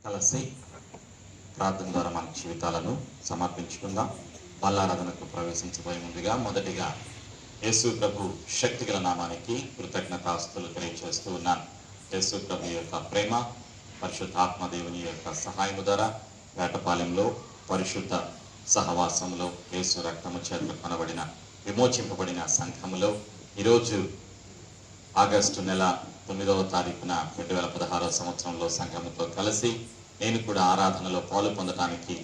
కలిసి ప్రార్థన ద్వారా మన జీవితాలను సమర్పించుకుందాం. బల్లారాధనకు ప్రవేశించబోయే ముందుగా మొదటిగా యేసు ప్రభు శక్తిగల నామానికి కృతజ్ఞతాస్తులు తెలియజేస్తూ ఉన్నాను. యేసు ప్రభు యొక్క ప్రేమ, పరిశుద్ధాత్మ దేవుని యొక్క సహాయం ద్వారా వేటపాలెంలో పరిశుద్ధ సహవాసంలో యేసు రక్తము చేత కొనబడిన విమోచింపబడిన సంఘములో ఈరోజు ఆగస్టు నెల 9వ తారీఖున 2016 సంవత్సరంలో సంఘముతో కలిసి నేను కూడా ఆరాధనలో పాలు పొందడానికి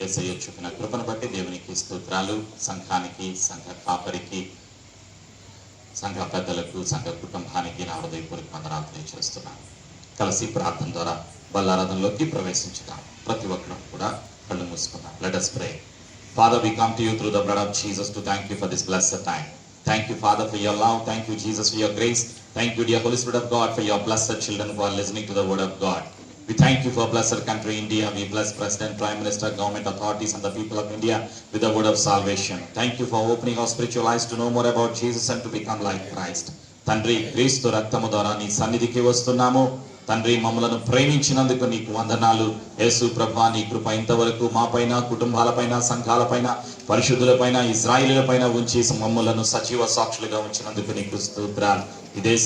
యేసయ్య చూపిన కృపను బట్టి దేవునికి స్తోత్రాలు. సంఘానికి, సంఘ కాపరికి, సంఘ పెద్దలకు, సంఘ కుటుంబానికి నా హృదయపూర్వక వందనాలు తెలియజేస్తున్నాను. కలిసి ప్రార్థన ద్వారా బల్లారాధనలోకి ప్రవేశించుతాం. ప్రతి ఒక్కరూ కూడా కళ్ళు మూసుకుందాం. Let us pray. Father, we come to you through the blood of Jesus to thank you for this blessed time. Thank you, Father, for your love. Thank you, Jesus, for your grace. Thank you, dear Holy Spirit of God, for your blessed children who are listening to the word of God. We thank you for blessed country India. We bless President, Prime Minister, government authorities and the people of India with the word of salvation. Thank you for opening our spiritual eyes to know more about Jesus and to become like Christ. తండ్రి, క్రీస్తు రక్తము ద్వారా నీ సన్నిధికి వస్తున్నాము. తండ్రి, మమ్మలను ప్రేమించినందుకు నీకు వందనాలు. యేసు ప్రభువా, నీ కృప ఇంతవరకు మాపైన, కుటుంబాలపైన, సంఘాలపైన, పరిశుద్ధులపైన, ఇజ్రాయేలులపైన ఉంచి మమ్మలను సజీవ సాక్షులుగా ఉంచినందుకు నీకు స్తోత్రాలు. ఈ దేశ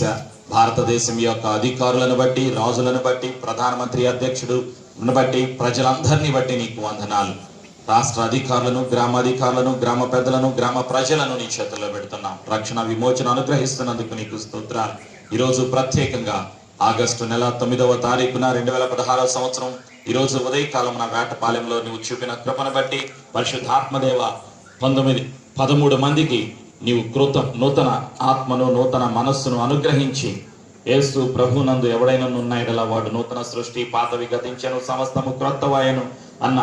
భారతదేశం యొక్క అధికారులను బట్టి, రాజులను బట్టి, ప్రధానమంత్రి అధ్యక్షుడును బట్టి, ప్రజలందరినీ బట్టి నీకు వందనాలు. రాష్ట్ర అధికారులను, గ్రామాధికారులను, గ్రామ పెద్దలను, గ్రామ ప్రజలను నీ చేతుల్లో పెడుతున్నాం. రక్షణ విమోచన అనుగ్రహిస్తున్నందుకు నీకు స్తోత్రాలు. ఈరోజు ప్రత్యేకంగా ఆగస్టు నెల 9వ తారీఖున 2016 సంవత్సరం ఈరోజు ఉదయకాలం నా వేటపాలెంలో నువ్వు చూపిన కృపను బట్టి పరిశుద్ధాత్మదేవ 13 మందికి నీవు నూతన ఆత్మను, నూతన మనస్సును అనుగ్రహించి యేసు ప్రభునందు ఎవడైనా ఉన్నాయడలా వాడు నూతన సృష్టి, పాతవి గతించెను, సమస్తము క్రొత్తవాయను అన్న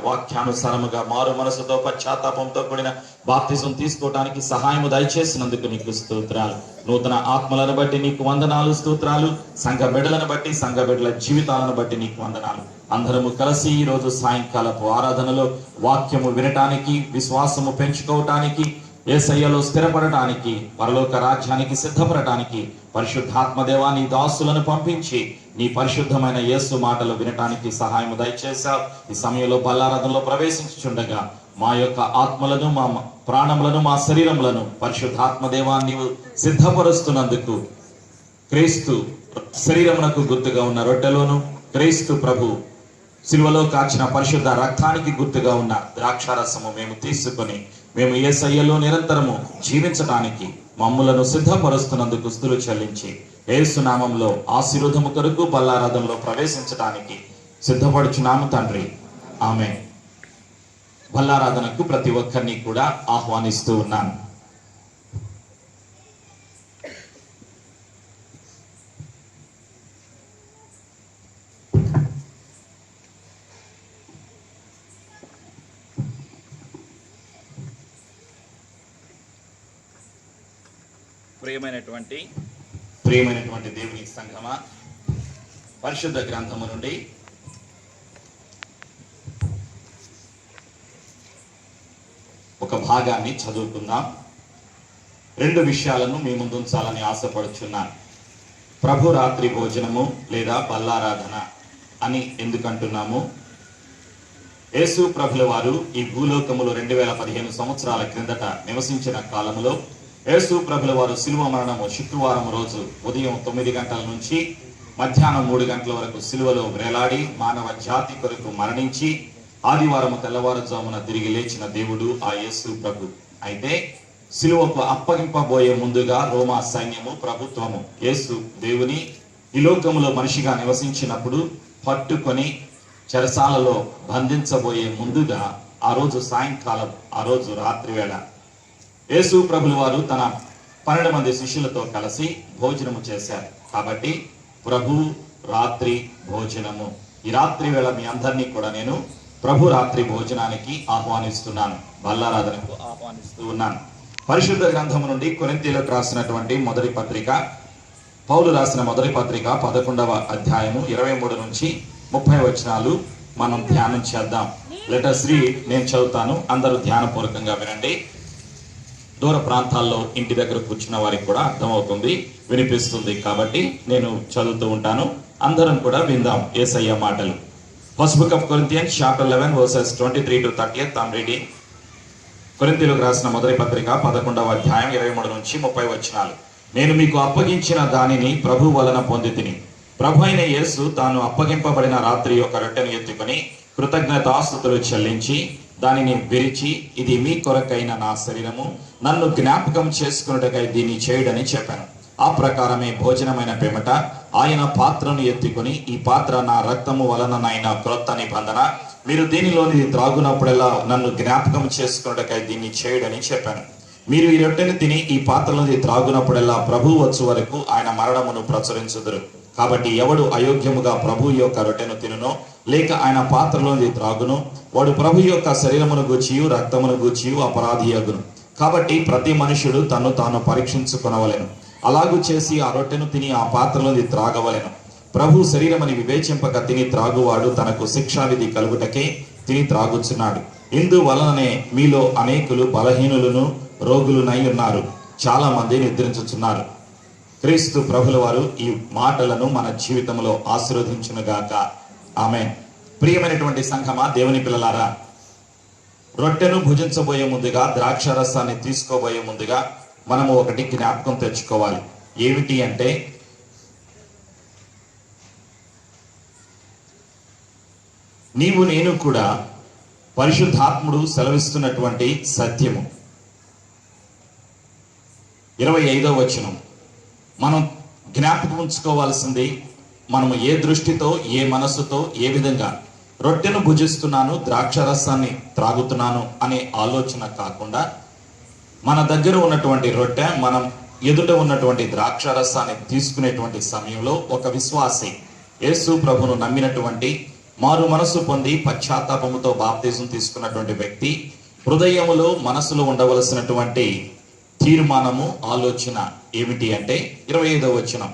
వాక్యానుసారముగా మారు మనసుతో, పశ్చాత్తాపంతో కూడిన బాప్తిజం తీసుకోవడానికి సహాయము దయచేసినందుకు నీకు స్తోత్రాలు. నూతన ఆత్మలను బట్టి నీకు వందనాలు, స్తోత్రాలు. సంఘ బిడ్డలను బట్టి, సంఘ బిడ్డల జీవితాలను బట్టి నీకు వందనాలు. అందరము కలిసి ఈరోజు సాయంకాలపు ఆరాధనలో వాక్యము వినటానికి, విశ్వాసము పెంచుకోవటానికి, యేసయ్యలో స్థిరపడటానికి, పరలోక రాజ్యానికి సిద్ధపడటానికి పరిశుద్ధాత్మదేవా నీ దాసులను పంపించి నీ పరిశుద్ధమైన యేసు మాటలు వినటానికి సహాయం దయచేశావు. ఈ సమయంలో బల్లారాధనలో ప్రవేశించుచుండగా మా యొక్క ఆత్మలను, మా ప్రాణములను, మా శరీరములను పరిశుద్ధాత్మదేవా నీవు సిద్ధపరుస్తున్నందుకు, క్రీస్తు శరీరమునకు గుర్తుగా ఉన్న రొట్టెలోను, క్రీస్తు ప్రభు సిలువలో కాచిన పరిశుద్ధ రక్తానికి గుర్తుగా ఉన్న ద్రాక్షారసము మేము తీసుకొని మేము యేసయ్యలో నిరంతరము జీవించడానికి మమ్ములను సిద్ధపరుస్తున్నందుకు స్తుతులు చెల్లించి యేసు నామములో ఆశీర్వాదము కొరకు బల్లారాధనలో ప్రవేశించడానికి సిద్ధపడుచున్నాము తండ్రి. ఆమేన్. బల్లారాధనకు ప్రతి ఒక్కరిని కూడా ఆహ్వానిస్తూ ఉన్నాను. ప్రియమైనటువంటి దేవుని సంఘమా, పరిశుద్ధ గ్రంథము నుండి ఒక భాగాన్ని చదువుకుందాం. 2 విషయాలను మీ ముందు ఉంచాలని ఆశపడుచున్నాను. ప్రభు రాత్రి భోజనము లేదా బల్లారాధన అని ఎందుకంటున్నాము? యేసు ప్రభుల వారు ఈ భూలోకములో 2015 సంవత్సరాల క్రిందట నివసించిన కాలములో యేసు ప్రభుల వారు సిలువ మరణము శుక్రవారం రోజు ఉదయం 9 గంటల నుంచి మధ్యాహ్నం 3 గంటల వరకు సిలువలో వేలాడి మానవ జాతి కొరకు మరణించి ఆదివారము తెల్లవారుజామున తిరిగి లేచిన దేవుడు ఆ యేసు ప్రభు. అయితే సిలువకు అప్పగింపబోయే ముందుగా రోమా సైన్యము, ప్రభుత్వము యేసు దేవుని ఈ లోకములో మనిషిగా నివసించినప్పుడు పట్టుకొని చెరసాలలో బంధించబోయే ముందుగా ఆ రోజు సాయంకాలం, ఆ రోజు రాత్రి వేళ యేసు ప్రభుల వారు తన 12 మంది శిష్యులతో కలిసి భోజనము చేశారు. కాబట్టి ప్రభు రాత్రి భోజనము, ఈ రాత్రి వేళ మీ అందరినీ కూడా నేను ప్రభు రాత్రి భోజనానికి ఆహ్వానిస్తున్నాను, బల్లారాధనకు ఆహ్వానిస్తూ ఉన్నాను. పరిశుద్ధ గ్రంథము నుండి కొరింథీయులకు రాసినటువంటి మొదటి పత్రిక, పౌలు రాసిన మొదటి పత్రిక 11వ అధ్యాయము 23 నుంచి 30 వచనాలు మనం ధ్యానం చేద్దాం. Let us read. నేను చదువుతాను, అందరూ ధ్యానపూర్వకంగా వినండి. దూర ప్రాంతాల్లో ఇంటి దగ్గర కూర్చున్న వారికి కూడా అర్థమవుతుంది, వినిపిస్తుంది. కాబట్టి నేను చదువుతూ ఉంటాను. అందరం కూడా విందాం యేసయ్య మాటలు. First book of Corinthians chapter 11 verses 23 to 30. I'm reading. కొరింథీయులకు రాసిన మొదటి పత్రిక 11వ అధ్యాయం 23 నుంచి 30 వచనాలు. నేను మీకు అప్పగించిన దానిని ప్రభు వలన పొందితిని. ప్రభు అయిన యేసు తాను అప్పగింపబడిన రాత్రి ఒక రొట్టెను ఎత్తుకొని కృతజ్ఞతాస్తుతులు చెల్లించి దానిని విరిచి, ఇది మీ కొరకైన నా శరీరము, నన్ను జ్ఞాపకం చేసుకున్నట్టుగా దీన్ని చేయుడని చెప్పాను. ఆ ప్రకారమే భోజనమైన పిమ్మట ఆయన పాత్రను ఎత్తుకొని, ఈ పాత్ర నా రక్తము వలననైన క్రొత్త నిబంధన, మీరు దీనిలోని త్రాగునప్పుడల్లా నన్ను జ్ఞాపకం చేసుకున్నట్టుగా దీన్ని చేయుడని చెప్పాను. మీరు ఈ రొట్టెను తిని ఈ పాత్రలోని త్రాగునప్పుడల్లా ప్రభు వచ్చు వరకు ఆయన మరణమును ప్రచురించుదురు. కాబట్టి ఎవడు అయోగ్యముగా ప్రభు యొక్క రొట్టెను తినునో లేక ఆయన పాత్రలోని త్రాగును, వాడు ప్రభు యొక్క శరీరమును గూర్చియు రక్తమును గూర్చియు అపరాధి అగును. కాబట్టి ప్రతి మనుషుడు తను తాను పరీక్షించుకొనవలెను. అలాగూ చేసి ఆ రొట్టెను తిని ఆ పాత్రలోని త్రాగవలెను. ప్రభు శరీరమని వివేచింపక తిని త్రాగువాడు తనకు శిక్షావిధి కలుగుటకే తిని త్రాగుచున్నాడు. ఇందువలననే మీలో అనేకులు బలహీనులను రోగులునై ఉన్నారు, చాలా మంది నిద్రించుచున్నారు. క్రీస్తు ప్రభుల వారు ఈ మాటలను మన జీవితంలో ఆశీర్వదించునుగాక. ఆమేన్. ప్రియమైనటువంటి సంఘమా, దేవుని పిల్లలారా, రొట్టెను భుజించబోయే ముందుగా, ద్రాక్షారసాన్ని తీసుకోబోయే ముందుగా మనము ఒకటి జ్ఞాపకం తెచ్చుకోవాలి. ఏమిటి అంటే, నీవు నేను కూడా పరిశుద్ధాత్ముడు సెలవిస్తున్నటువంటి సత్యము. 25వ వచనం మనం జ్ఞాపకం ఉంచుకోవాల్సింది, మనము ఏ దృష్టితో, ఏ మనస్సుతో, ఏ విధంగా రొట్టెను భుజిస్తున్నాను, ద్రాక్షారసాన్ని త్రాగుతున్నాను అనే ఆలోచన కాకుండా, మన దగ్గర ఉన్నటువంటి రొట్టె, మనం ఎదుట ఉన్నటువంటి ద్రాక్షారసాన్ని తీసుకునేటువంటి సమయంలో ఒక విశ్వాసి, యేసు ప్రభును నమ్మినటువంటి, మారు మనసు పొంది పశ్చాత్తాపముతో బాప్తిజం తీసుకున్నటువంటి వ్యక్తి హృదయములో, మనసులో ఉండవలసినటువంటి తీర్మానము, ఆలోచన ఏమిటి అంటే 25వ వచనం,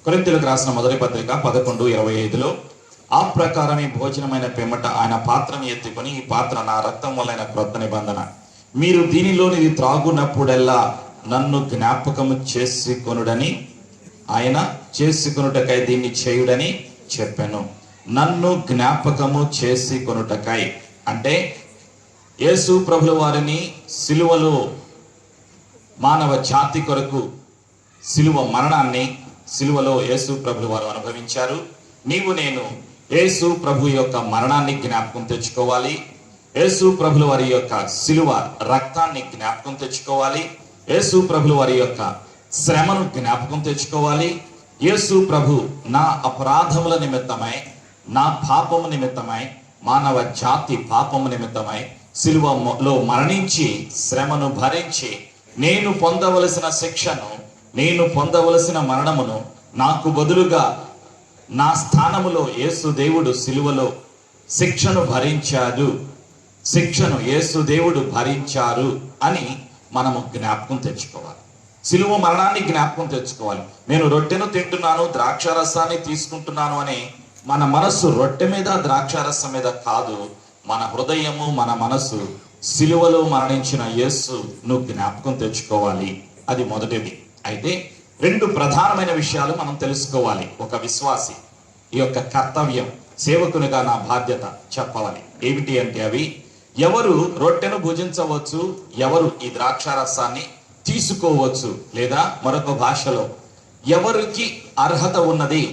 కొరింథీయులకు రాసిన మొదటి పత్రిక 11:25లో, ఆ ప్రకారమే భోజనమైన పిమ్మట ఆయన పాత్రను ఎత్తుకొని, ఈ పాత్ర నా రక్తం వలన క్రొత్త నిబంధన, మీరు దీనిలోనిది త్రాగునప్పుడల్లా నన్ను జ్ఞాపకము చేసుకొనుడని, ఆయన చేసుకొనుటకై దీన్ని చేయుడని చెప్పాను. నన్ను జ్ఞాపకము చేసుకొనుటకై అంటే, యేసు ప్రభుల వారిని సిలువలో మానవ జాతి కొరకు సిలువ మరణాన్ని, సిలువలో యేసు ప్రభుల వారు అనుభవించారు. నీవు నేను యేసు ప్రభు యొక్క మరణాన్ని జ్ఞాపకం తెచ్చుకోవాలి. యేసు ప్రభుల వారి యొక్క సిలువ రక్తాన్ని జ్ఞాపకం తెచ్చుకోవాలి. యేసు ప్రభుల వారి యొక్క శ్రమను జ్ఞాపకం తెచ్చుకోవాలి. యేసు ప్రభు నా అపరాధముల నిమిత్తమై, నా పాపము నిమిత్తమై, మానవ జాతి పాపము నిమిత్తమై సిలువలో మరణించి, శ్రమను భరించి, నేను పొందవలసిన శిక్షను, నేను పొందవలసిన మరణమును నాకు బదులుగా నా స్థానములో యేసు దేవుడు సిలువలో శిక్షను భరించాడు, శిక్షను యేసు దేవుడు భరించారు అని మనము జ్ఞాపకం తెచ్చుకోవాలి. సిలువ మరణాన్ని జ్ఞాపకం తెచ్చుకోవాలి. నేను రొట్టెను తింటున్నాను, ద్రాక్షారసాన్ని తీసుకుంటున్నాను అని మన మనస్సు రొట్టె మీద, ద్రాక్షారసం మీద కాదు, మన హృదయము, మన మనస్సు సిలువలో మరణించిన యేసును జ్ఞాపకం తెచ్చుకోవాలి. అది మొదటిది. అయితే 2 ప్రధానమైన విషయాలు మనం తెలుసుకోవాలి. ఒక విశ్వాసి ఈ యొక్క కర్తవ్యం, సేవకునిగా నా బాధ్యత చెప్పవాలి. ఏమిటి అంటే, అవి ఎవరు రొట్టెను భుజించవచ్చు, ఎవరు ఈ ద్రాక్షారసాన్ని తీసుకోవచ్చు, లేదా మరొక భాషలో ఎవరికి అర్హత ఉన్నది,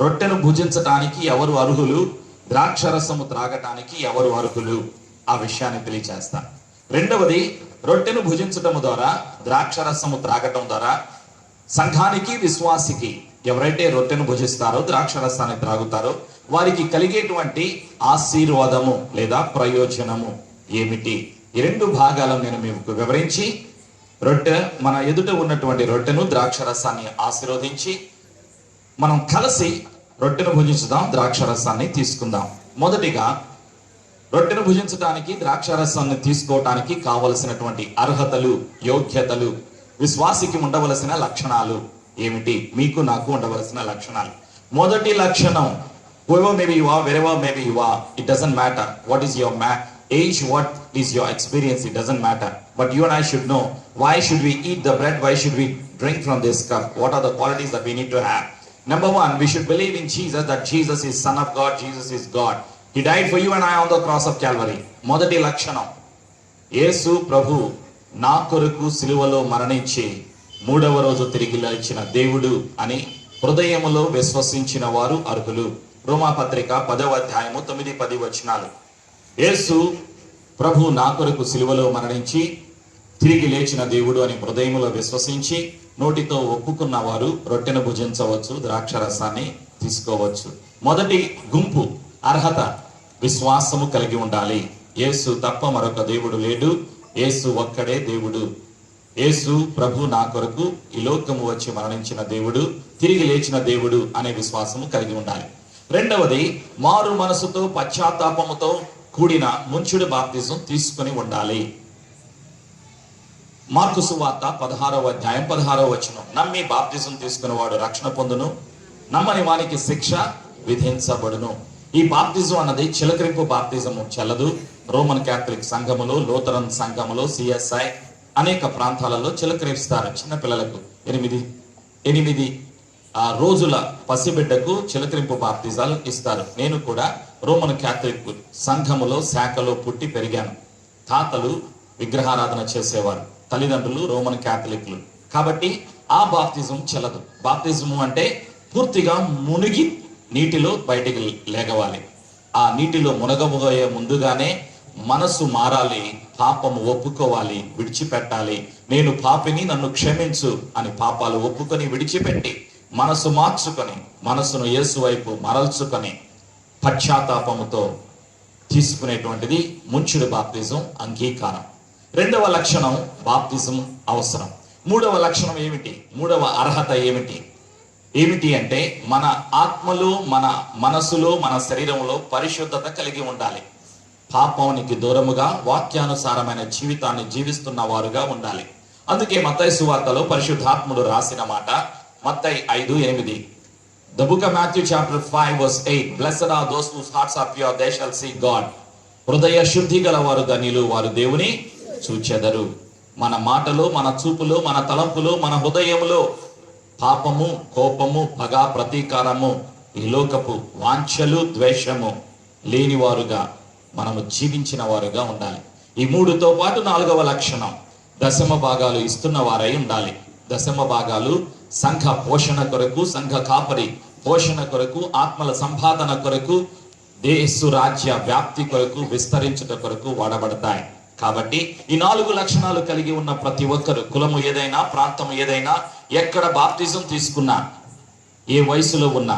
రొట్టెను భుజించటానికి ఎవరు అర్హులు, ద్రాక్షారసము త్రాగటానికి ఎవరు అర్హులు, ఆ విషయాన్ని తెలియచేస్తాను. రెండవది, రొట్టెను భుజించటం ద్వారా, ద్రాక్షారసము త్రాగటం ద్వారా సంఘానికి, విశ్వాసికి, ఎవరైతే రొట్టెను భుజిస్తారో, ద్రాక్షారసాన్ని త్రాగుతారో, వారికి కలిగేటువంటి ఆశీర్వాదము లేదా ప్రయోజనము ఏమిటి? ఈ 2 భాగాలను నేను మీకు వివరించి, రొట్టె, మన ఎదుట ఉన్నటువంటి రొట్టెను, ద్రాక్షారసాన్ని ఆశీర్వదించి మనం కలిసి రొట్టెను భుజించుదాం, ద్రాక్షారసాన్ని తీసుకుందాం. మొదటిగా, రొట్టెను భుజించడానికి, ద్రాక్షారసాన్ని తీసుకోవటానికి కావలసినటువంటి అర్హతలు, యోగ్యతలు, విశ్వాసికి ఉండవలసిన లక్షణాలు ఏమిటి? మీకు నాకు ఉండవలసిన లక్షణాలు. మొదటి లక్షణం, whoever maybe you are, wherever maybe you are, it doesn't matter what is your age, what is your experience, it doesn't matter, but you and I should know, why should we eat the bread, why should we drink from this cup, what are the qualities that we need to have. Number one, we should believe in Jesus, that Jesus is Son of God, Jesus is God. He died for you and I on the cross of Calvary. మొదటి లక్షణం, యేసు ప్రభు నా కొరకు సిలువలో మరణించి మూడవ రోజు తిరిగి లేచిన దేవుడు అని హృదయములో విశ్వసించిన వారు అర్హులు. రోమాపత్రిక 10వ అధ్యాయము 9-10 వచనాలు. యేసు ప్రభు నా కొరకు సిలువలో మరణించి తిరిగి లేచిన దేవుడు అని హృదయములో విశ్వసించి నోటితో ఒప్పుకున్న వారు రొట్టెను భుజించవచ్చు, ద్రాక్షరసాన్ని తీసుకోవచ్చు. మొదటి గుంపు అర్హత, విశ్వాసము కలిగి ఉండాలి. యేసు తప్ప మరొక దేవుడు లేడు, యేసు ఒక్కడే దేవుడు. యేసు ప్రభు నా కొరకు ఈ లోకము వచ్చి మరణించిన దేవుడు, తిరిగి లేచిన దేవుడు అనే విశ్వాసము కలిగి ఉండాలి. రెండవది, మారు మనసుతో పశ్చాత్తాపముతో కూడిన ముంచుడు బాప్తిజం తీసుకుని ఉండాలి. మార్కు సువార్త 16వ అధ్యాయం 16వ వచనం, నమ్మి బాప్తిజం తీసుకుని వాడు రక్షణ పొందును, నమ్మని వానికి శిక్ష విధించబడును. ఈ బాప్తిజం అన్నది చిలకరింపు బాప్తిజము చెల్లదు. రోమన్ క్యాథలిక్ సంఘములో, లూథరన్ సంఘములో, సిఎస్ఐ అనేక ప్రాంతాలలో చిలకరిస్తారు. చిన్నపిల్లలకు 8 రోజుల పసిబిడ్డకు చిలకరింపు బాప్తిజాలు ఇస్తారు. నేను కూడా రోమన్ క్యాథలిక్ సంఘములో శాఖలో పుట్టి పెరిగాను. తాతలు విగ్రహారాధన చేసేవారు, తల్లిదండ్రులు రోమన్ క్యాథలిక్లు. కాబట్టి ఆ బాప్తిజం చెల్లదు. బాప్తిజము అంటే పూర్తిగా మునిగి నీటిలో బయటికి లేగవాలి. ఆ నీటిలో మునగబోయే ముందుగానే మనసు మారాలి, పాపము ఒప్పుకోవాలి, విడిచిపెట్టాలి. నేను పాపిని, నన్ను క్షమించు అని పాపాలు ఒప్పుకొని విడిచిపెట్టి మనసు మార్చుకొని మనసును యేసు వైపు మరల్చుకొని పశ్చాత్తాపముతో తీసుకునేటువంటిది ముంచుడు బాప్తిజం అంగీకారం. రెండవ లక్షణం, బాప్తిజం అవసరం. మూడవ లక్షణం ఏమిటి? మూడవ అర్హత ఏమిటి అంటే మన ఆత్మలో, మన మనసులో, మన శరీరంలో పరిశుద్ధత కలిగి ఉండాలి. పాపానికి దూరముగా వాక్యానుసారమైన జీవితాన్ని జీవిస్తున్న వారుగా ఉండాలి. అందుకే మత్తయి సువార్తలో పరిశుద్ధాత్ముడు రాసిన మాట, మత్తయి 5:8, The book of Matthew chapter 5 verse 8, Blessed are those whose hearts are pure, they shall see God. హృదయ శుద్ధి గల వారు ధన్యులు, వారు దేవుని చూచెదరు. మన మాటలో, మన చూపులో, మన తలంపులో, మన హృదయములో పాపము, కోపము, పగ, ప్రతీకారము, ఈ లోకపు వాంఛలు, ద్వేషము లేనివారుగా మనము జీవించిన వారుగా ఉండాలి. ఈ మూడుతో పాటు 4వ లక్షణం, దశమ భాగాలు ఇస్తున్న వారై ఉండాలి. దశమ భాగాలు సంఘ పోషణ కొరకు, సంఘ కాపరి పోషణ కొరకు, ఆత్మల సంపాదన కొరకు, యేసు రాజ్య వ్యాప్తి కొరకు, విస్తరించుట కొరకు వాడబడతాయి. కాబట్టి ఈ 4 లక్షణాలు కలిగి ఉన్న ప్రతి ఒక్కరు, కులము ఏదైనా, ప్రాంతం ఏదైనా, ఎక్కడ బాప్తిజం తీసుకున్నా, ఏ వయసులో ఉన్నా,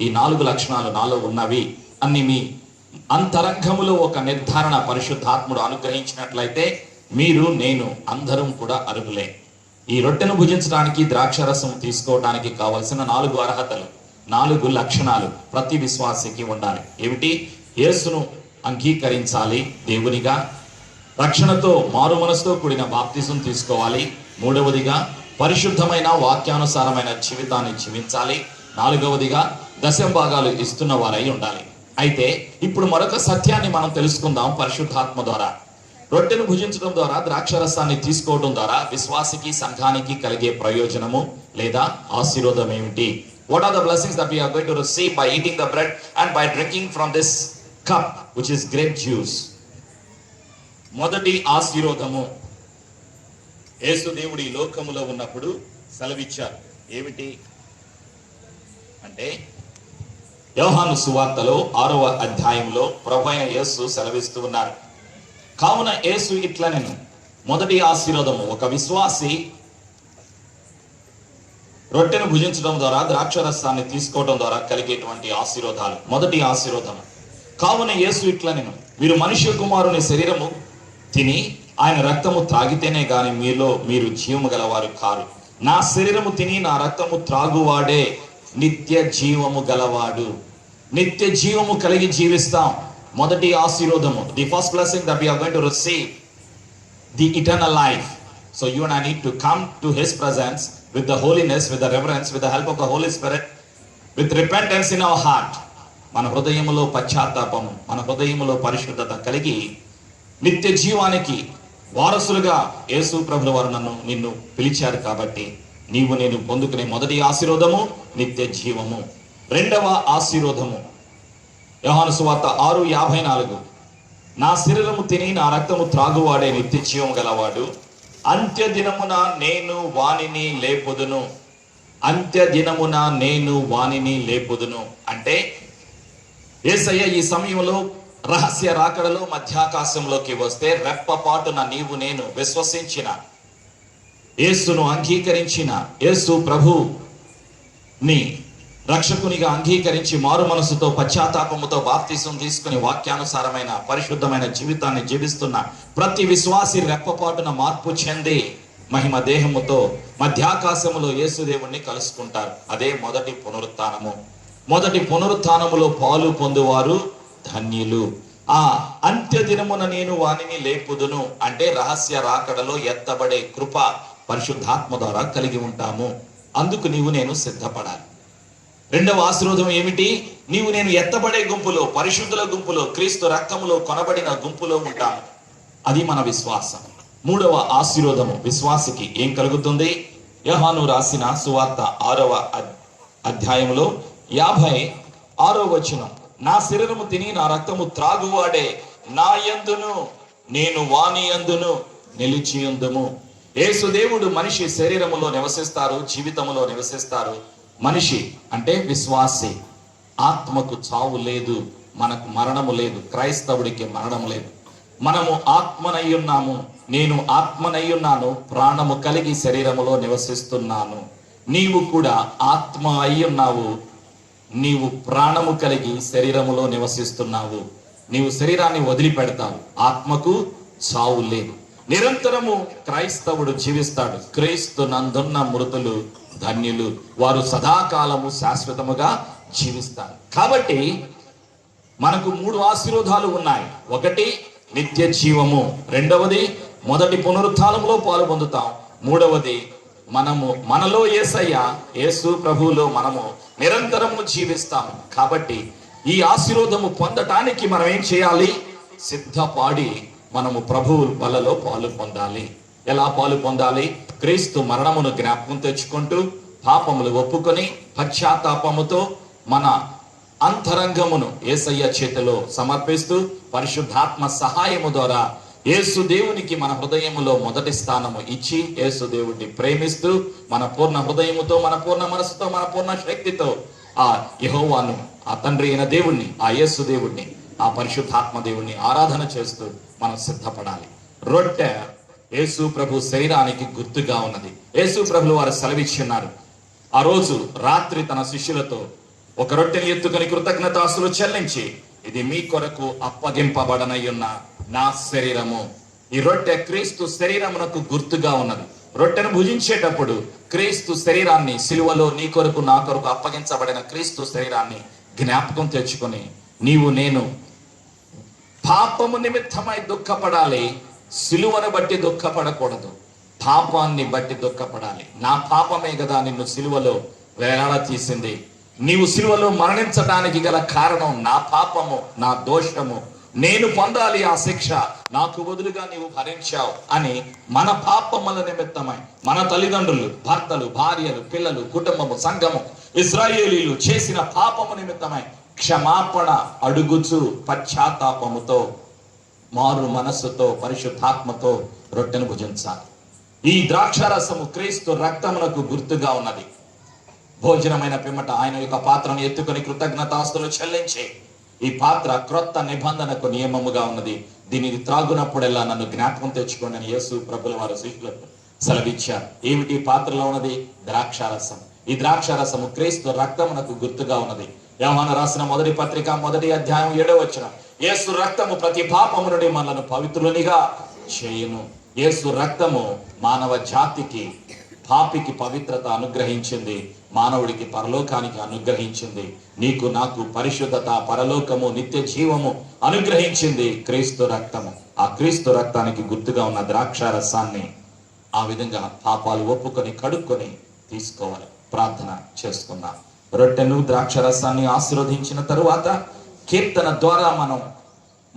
ఈ 4 లక్షణాలు నాలో ఉన్నవి అన్ని మీ అంతరంగములో ఒక నిర్ధారణ పరిశుద్ధాత్ముడు అనుగ్రహించినట్లయితే మీరు, నేను అందరం కూడా అర్హులే. ఈ రొట్టెను భుజించడానికి, ద్రాక్షరసం తీసుకోవడానికి కావలసిన 4 అర్హతలు, 4 లక్షణాలు ప్రతి విశ్వాసికి ఉండాలి. ఏమిటి? యేసును అంగీకరించాలి దేవునిగా, రక్షణతో మారు మనసుతో కూడిన బాప్తిజం తీసుకోవాలి. మూడవదిగా పరిశుద్ధమైన వాక్యానుసారమైన జీవితాన్ని జీవించాలి. 4వదిగా దశమ భాగాలు ఇస్తున్న వారై ఉండాలి. అయితే ఇప్పుడు మరొక సత్యాన్ని మనం తెలుసుకుందాం. పరిశుద్ధాత్మ ద్వారా రొట్టెను భుజించడం ద్వారా, ద్రాక్షరసాన్ని తీసుకోవడం ద్వారా విశ్వాసికి, సంఘానికి కలిగే ప్రయోజనము లేదా ఆశీర్వాదం ఏమిటి? What are the blessings that we are going to receive by eating the bread and by drinking from this cup which is grape juice? మొదటి ఆశీర్వాదము, యేసు దేవుడు ఈ లోకములో ఉన్నప్పుడు సెలవిచ్చారు. ఏమిటి అంటే యోహాను సువార్తలో 6వ అధ్యాయంలో ప్రభువైన యేసు సెలవిస్తూ ఉన్నారు. కావున యేసు ఇట్లా, నేను మొదటి ఆశీర్వాదము, ఒక విశ్వాసి రొట్టెను భుజించడం ద్వారా, ద్రాక్షరసాన్ని తీసుకోవడం ద్వారా కలిగేటువంటి ఆశీర్వాదాలు. మొదటి ఆశీర్వాదము, కావున యేసు ఇట్లా, నేను మీరు మనుష్య కుమారుని శరీరము తిని ఆయన రక్తము త్రాగితేనే గాని మీరు జీవము గలవారు కారు. నా శరీరము తిని నా రక్తము త్రాగువాడే నిత్య జీవము గలవాడు. నిత్య జీవము కలిగి జీవిస్తాం. మొదటి ఆశీర్వాదము, the first blessing that we are going to receive, the eternal life. So you and I need to come to his presence with the holiness, with the reverence, with the help of the Holy Spirit, with repentance in our heart. మన హృదయములో పశ్చాత్తాపము, మన హృదయములో పరిశుద్ధత కలిగి నిత్య జీవానికి వారసులుగా యేసు ప్రభుల వారు నిన్ను పిలిచారు. కాబట్టి నీవు నేను పొందుకునే మొదటి ఆశీర్వాదము నిత్య జీవము. రెండవ ఆశీర్వాదము యోహాను సువార్త 6:54, నా శరీరము తిని నా రక్తము త్రాగువాడే నిత్య జీవము గలవాడు, అంత్య దినమున నేను వానిని లేపుదును. అంత్య దినమున నేను వానిని లేపుదును అంటే యేసయ్య ఈ సమయంలో రహస్య రాకడలో మధ్యాకాశంలోకి వస్తే రెప్పపాటున నీవు నేను విశ్వసించిన, యేసును అంగీకరించిన, యేసు ప్రభుని రక్షకునిగా అంగీకరించి మారు మనసుతో పశ్చాత్తాపముతో బాప్తిసం తీసుకుని వాక్యానుసారమైన పరిశుద్ధమైన జీవితాన్ని జీవిస్తున్న ప్రతి విశ్వాసి రెప్పపాటున మార్పు చెంది మహిమ దేహముతో మధ్యాకాశములో యేసుదేవుణ్ణి కలుసుకుంటారు. అదే మొదటి పునరుత్థానము. మొదటి పునరుత్థానములో పాలు పొందువారు ధన్యులు. ఆ అంత్య దినమున నేను వానిని లేపుదును అంటే రహస్య రాకడలో ఎత్తబడే కృప పరిశుద్ధాత్మ ద్వారా కలిగి ఉంటాము. అందుకు నీవు నేను సిద్ధపడాలి. రెండవ ఆశీర్వాదం ఏమిటి? నీవు నేను ఎత్తబడే గుంపులో, పరిశుద్ధుల గుంపులో, క్రీస్తు రక్తములో కొనబడిన గుంపులో ఉంటాను. అది మన విశ్వాసం. మూడవ ఆశీర్వాదము విశ్వాసికి ఏం కలుగుతుంది? యోహాను రాసిన సువార్త 6వ అధ్యాయంలో 56వ వచనం, నా శరీరము తిని నా రక్తము త్రాగువాడే నా యందును నేను వాని యందును నిలిచియుందుము. యేసుదేవుడు మనిషి శరీరములో నివసిస్తారు, జీవితములో నివసిస్తారు. మనిషి అంటే విశ్వాసి. ఆత్మకు చావు లేదు, మనకు మరణము లేదు. క్రైస్తవుడికి మరణము లేదు. మనము ఆత్మనయ్యున్నాము. నేను ఆత్మనయ్యున్నాను, ప్రాణము కలిగి శరీరములో నివసిస్తున్నాను. నీవు కూడా ఆత్మ అయ్యున్నావు, నీవు ప్రాణము కలిగి శరీరములో నివసిస్తున్నావు. నీవు శరీరాన్ని వదిలిపెడతావు. ఆత్మకు చావు లేదు. నిరంతరము క్రైస్తవుడు జీవిస్తాడు. క్రీస్తు నందున్న మృతులు ధన్యులు, వారు సదాకాలము శాశ్వతముగా జీవిస్తారు. కాబట్టి మనకు 3 ఆశీర్వాదాలు ఉన్నాయి. ఒకటి నిత్య జీవము, రెండవది మొదటి పునరుత్థానంలో పాలు పొందుతాం, మూడవది మనలో యేసయ్య, యేసు ప్రభువులో మనము నిరంతరము జీవిస్తాము. కాబట్టి ఈ ఆశీర్వాదము పొందటానికి మనం ఏం చేయాలి? సిద్ధపాడి మనము ప్రభువు వలలో పాలు పొందాలి. ఎలా పాలు పొందాలి? క్రీస్తు మరణమును జ్ఞాపకం తెచ్చుకుంటూ, పాపములు ఒప్పుకొని పశ్చాత్తాపముతో మన అంతరంగమును యేసయ్య చేతిలో సమర్పిస్తూ, పరిశుద్ధాత్మ సహాయము ద్వారా యేసు దేవునికి మన హృదయములో మొదటి స్థానము ఇచ్చి, యేసు దేవుడిని ప్రేమిస్తూ మన పూర్ణ హృదయముతో, మన పూర్ణ మనసుతో, మన పూర్ణ శక్తితో ఆ యెహోవాను, ఆ తండ్రి అయిన దేవుణ్ణి, ఆ యేసు దేవుణ్ణి, ఆ పరిశుద్ధాత్మ దేవుణ్ణి ఆరాధన చేస్తూ మనం సిద్ధపడాలి. రొట్టె యేసు ప్రభు శరీరానికి గుర్తుగా ఉన్నది. యేసు ప్రభులు వారు సెలవిచ్చున్నారు. ఆ రోజు రాత్రి తన శిష్యులతో ఒక రొట్టెని ఎత్తుకొని కృతజ్ఞతాస్తులు చెల్లించి, ఇది మీ కొరకు అప్పగింపబడనయ్యున్న నా శరీరము. ఈ రొట్టె క్రీస్తు శరీరమునకు గుర్తుగా ఉన్నది. రొట్టెను భుజించేటప్పుడు క్రీస్తు శరీరాన్ని, సిలువలో నీ కొరకు నా కొరకు అప్పగించబడిన క్రీస్తు శరీరాన్ని జ్ఞాపకం తెచ్చుకొని, నీవు నేను పాపము నిమిత్తమై దుఃఖపడాలి, సిలువను బట్టి దుఃఖపడకూడదు. పాపాన్ని బట్టి దుఃఖపడాలి. నా పాపమే కదా నిన్ను సిలువలో వేలాడ తీసింది. నీవు సిలువలో మరణించడానికి గల కారణం నా పాపము, నా దోషము. నేను పొందాలి ఆ శిక్ష, నాకు బదులుగా నీవు భరించావు అని మన పాపముల నిమిత్తమై మన తల్లిదండ్రులు, భర్తలు, భార్యలు, పిల్లలు, కుటుంబము, సంఘము, ఇశ్రాయేలీలు చేసిన పాపము నిమిత్తమై క్షమాపణ అడుగుచు పశ్చాత్తాపముతో, మారు మనస్సుతో, పరిశుద్ధాత్మతో రొట్టెను భుజించాలి. ఈ ద్రాక్షారసము క్రీస్తు రక్తమునకు గుర్తుగా ఉన్నది. భోజనమైన పిమ్మట ఆయన యొక్క పాత్రను ఎత్తుకొని కృతజ్ఞతాస్తులు చెల్లించి, ఈ పాత్ర క్రొత్త నిబంధనకు నియమముగా ఉన్నది, దీనిని త్రాగునప్పుడెల్లా నన్ను జ్ఞాపకం తెచ్చుకోండి అని యేసు ప్రభుల వారు శిష్యులకు సెలవిచ్చారు. ఏమిటి పాత్రలో ఉన్నది? ద్రాక్షారసం. ఈ ద్రాక్షారసము క్రీస్తు రక్తమునకు గుర్తుగా ఉన్నది. యోహాను రాసిన మొదటి పత్రిక 1వ అధ్యాయం 7వ వచనం, యేసు రక్తము ప్రతి పాపము నుండి మనలను పవిత్రునిగా చేయును. యేసు రక్తము మానవ జాతికి, పాపికి పవిత్రత అనుగ్రహించింది, మానవుడికి పరలోకానికి అనుగ్రహించింది. నీకు నాకు పరిశుద్ధత, పరలోకము, నిత్య జీవము అనుగ్రహించింది క్రీస్తు రక్తము. ఆ క్రీస్తు రక్తానికి గుర్తుగా ఉన్న ద్రాక్షారసాన్ని ఆ విధంగా పాపాలు ఒప్పుకొని కడుక్కొని తీసుకోవాలి. ప్రార్థన చేసుకుందాం. రొట్టెను, ద్రాక్షారసాన్ని ఆశీర్వదించిన తరువాత కీర్తన ద్వారా మనం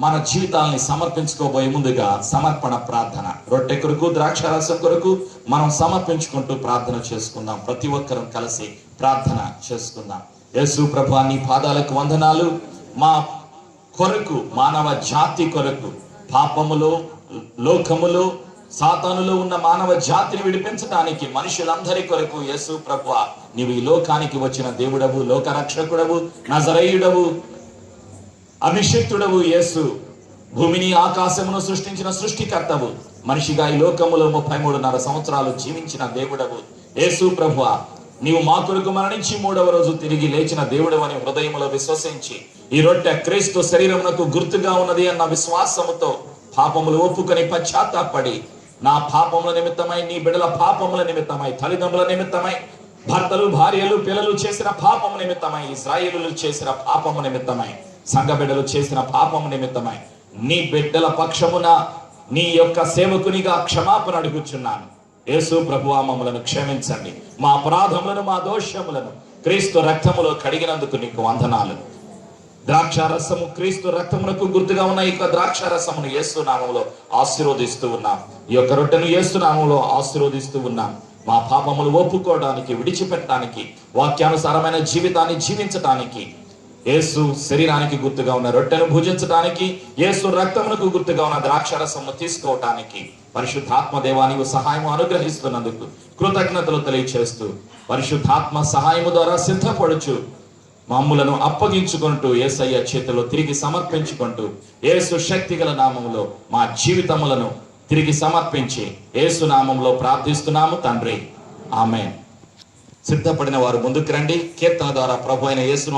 మన జీవితాలని సమర్పించుకోబోయే ముందుగా సమర్పణ ప్రార్థన. రొట్టె కొరకు, ద్రాక్షారసం కొరకు మనం సమర్పించుకుంటూ ప్రార్థన చేసుకుందాం. ప్రతి ఒక్కరం కలిసి ప్రార్థన చేసుకుందాం. యేసు ప్రభువా, నీ పాదాలకు వందనాలు. మా కొరకు, మానవ జాతి కొరకు, పాపములో, లోకములో, సాతానులో ఉన్న మానవ జాతిని విడిపించడానికి మనుషులందరి కొరకు యేసు ప్రభువా, నీవు ఈ లోకానికి వచ్చిన దేవుడవు, లోకరక్షకుడవు, నజరేయుడవు, అభిషిక్తుడవు. యేసు భూమిని ఆకాశమును సృష్టించిన సృష్టికర్తవు. మనిషిగా ఈ లోకములో 33.5 సంవత్సరాలు జీవించిన దేవుడవు. యేసు ప్రభువా, నీవు మా కొరకు మరణించి 3వ రోజు తిరిగి లేచిన దేవుడవని హృదయములో విశ్వసించి, ఈ రొట్టె క్రీస్తు శరీరమునకు గుర్తుగా ఉన్నది అన్న విశ్వాసముతో పాపములు ఒప్పుకొని పశ్చాత్తాపడి, నా పాపముల నిమిత్తమై, నీ బిడ్డల పాపముల నిమిత్తమై, తల్లిదండ్రుల నిమిత్తమై, భర్తలు, భార్యలు, పిల్లలు చేసిన పాపము నిమిత్తమై, ఇశ్రాయేలులు చేసిన పాపము నిమిత్తమై, సంఘ బిడ్డలు చేసిన పాపము నిమిత్తమై, నీ బిడ్డల పక్షమున నీ యొక్క సేవకునిగా క్షమాపణ అడుగుచున్నాను. యేసు ప్రభువా, మమ్మలను క్షమించండి. మా అపరాధములను, మా దోషములను క్రీస్తు రక్తములో కడిగినందుకు నీకు వందనాలు. ద్రాక్షారసము క్రీస్తు రక్తమునకు గుర్తుగా ఉన్న ఈ యొక్క ద్రాక్షారసమును యేసు నామములో ఆశీర్వదిస్తూ ఉన్నాం. ఈ యొక్క రొట్టెను యేసు నామములో ఆశీర్వదిస్తూ ఉన్నాం. మా పాపములు ఒప్పుకోవడానికి, విడిచిపెట్టడానికి, వాక్యానుసారమైన జీవితాన్ని జీవించడానికి, యేసు శరీరానికి గుర్తుగా ఉన్న రొట్టెను భుజించడానికి, యేసు రక్తమునకు గుర్తుగా ఉన్న ద్రాక్షారసమును తీసుకోవటానికి పరిశుద్ధాత్మ దేవా, నీవు సహాయము అనుగ్రహిస్తున్నందుకు కృతజ్ఞతలు తెలియచేస్తూ, పరిశుద్ధాత్మ సహాయము ద్వారా సిద్ధపడుచు మమ్ములను అప్పగించుకుంటూ యేసయ్య చేతిలో తిరిగి సమర్పించుకుంటూ, యేసు శక్తిగల నామములో మా జీవితములను తిరిగి సమర్పించి యేసు నామములో ప్రార్థిస్తున్నాము తండ్రి, ఆమేన్. సిద్ధపడిన వారు ముందుకు రండి. కీర్తన ద్వారా ప్రభు అయిన యేసును